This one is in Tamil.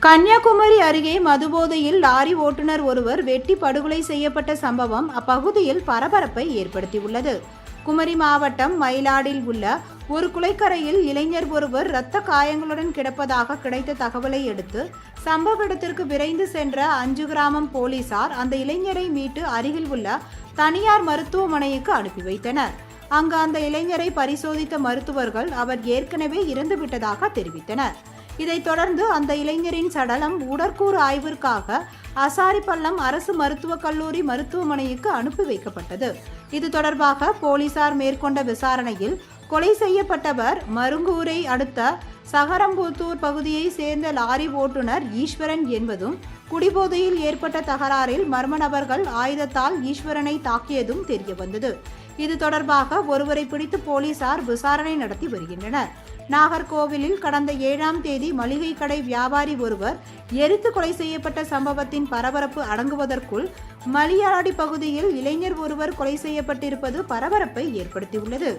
கன்னியாகுமரி அருகே மதுபோதையில் லாரி ஓட்டுநர் ஒருவர் வெட்டி படுகொலை செய்யப்பட்ட சம்பவம் அப்பகுதியில் பரபரப்பை ஏற்படுத்தியுள்ளது. குமரி மாவட்டம் மயிலாடில் உள்ள ஒரு குளக்கரையில் இளைஞர் ஒருவர் இரத்த காயங்களுடன் கிடப்பதாக கிடைத்த தகவலை அடுத்து சம்பவ இடத்திற்கு விரைந்து சென்ற 5 கிராமம் போலீசார் அந்த இளைஞரை மீட்டு அருகில் உள்ள தனியார் மருத்துவமனைக்கு அனுப்பி வைத்தனர். அங்கு அந்த இளைஞரை பரிசோதித்த மருத்துவர்கள் அவர் ஏற்கனவே இறந்துவிட்டதாக தெரிவித்தனர். இதைத் தொடர்ந்து அந்த இளைஞரின் சடலம் உடற்கூறு ஆய்விற்காக அசாரிப்பள்ளம் அரசு மருத்துவக் கல்லூரி மருத்துவமனைக்கு அனுப்பி வைக்கப்பட்டது. இது தொடர்பாக போலீசார் மேற்கொண்ட விசாரணையில் கொலை செய்யப்பட்டவர் மருங்கூரை அடுத்த சகரம்புத்தூர் பகுதியை சேர்ந்த லாரி ஓட்டுநர் ஈஸ்வரன் என்பதும் குடிபோதையில் ஏற்பட்ட தகராறில் மர்ம நபர்கள் ஆயுதத்தால் ஈஸ்வரனை தாக்கியதும் தெரியவந்தது. இது தொடர்பாக ஒருவரை பிடித்து போலீசார் விசாரணை நடத்தி வருகின்றனர். நாகர்கோவிலில் கடந்த 7ஆம் தேதி மளிகை கடை வியாபாரி ஒருவர் எரித்து கொலை செய்யப்பட்ட சம்பவத்தின் பரபரப்பு அடங்குவதற்குள் மலையாடி பகுதியில் இளைஞர் ஒருவர் கொலை செய்யப்பட்டிருப்பது பரபரப்பை ஏற்படுத்தியுள்ளது.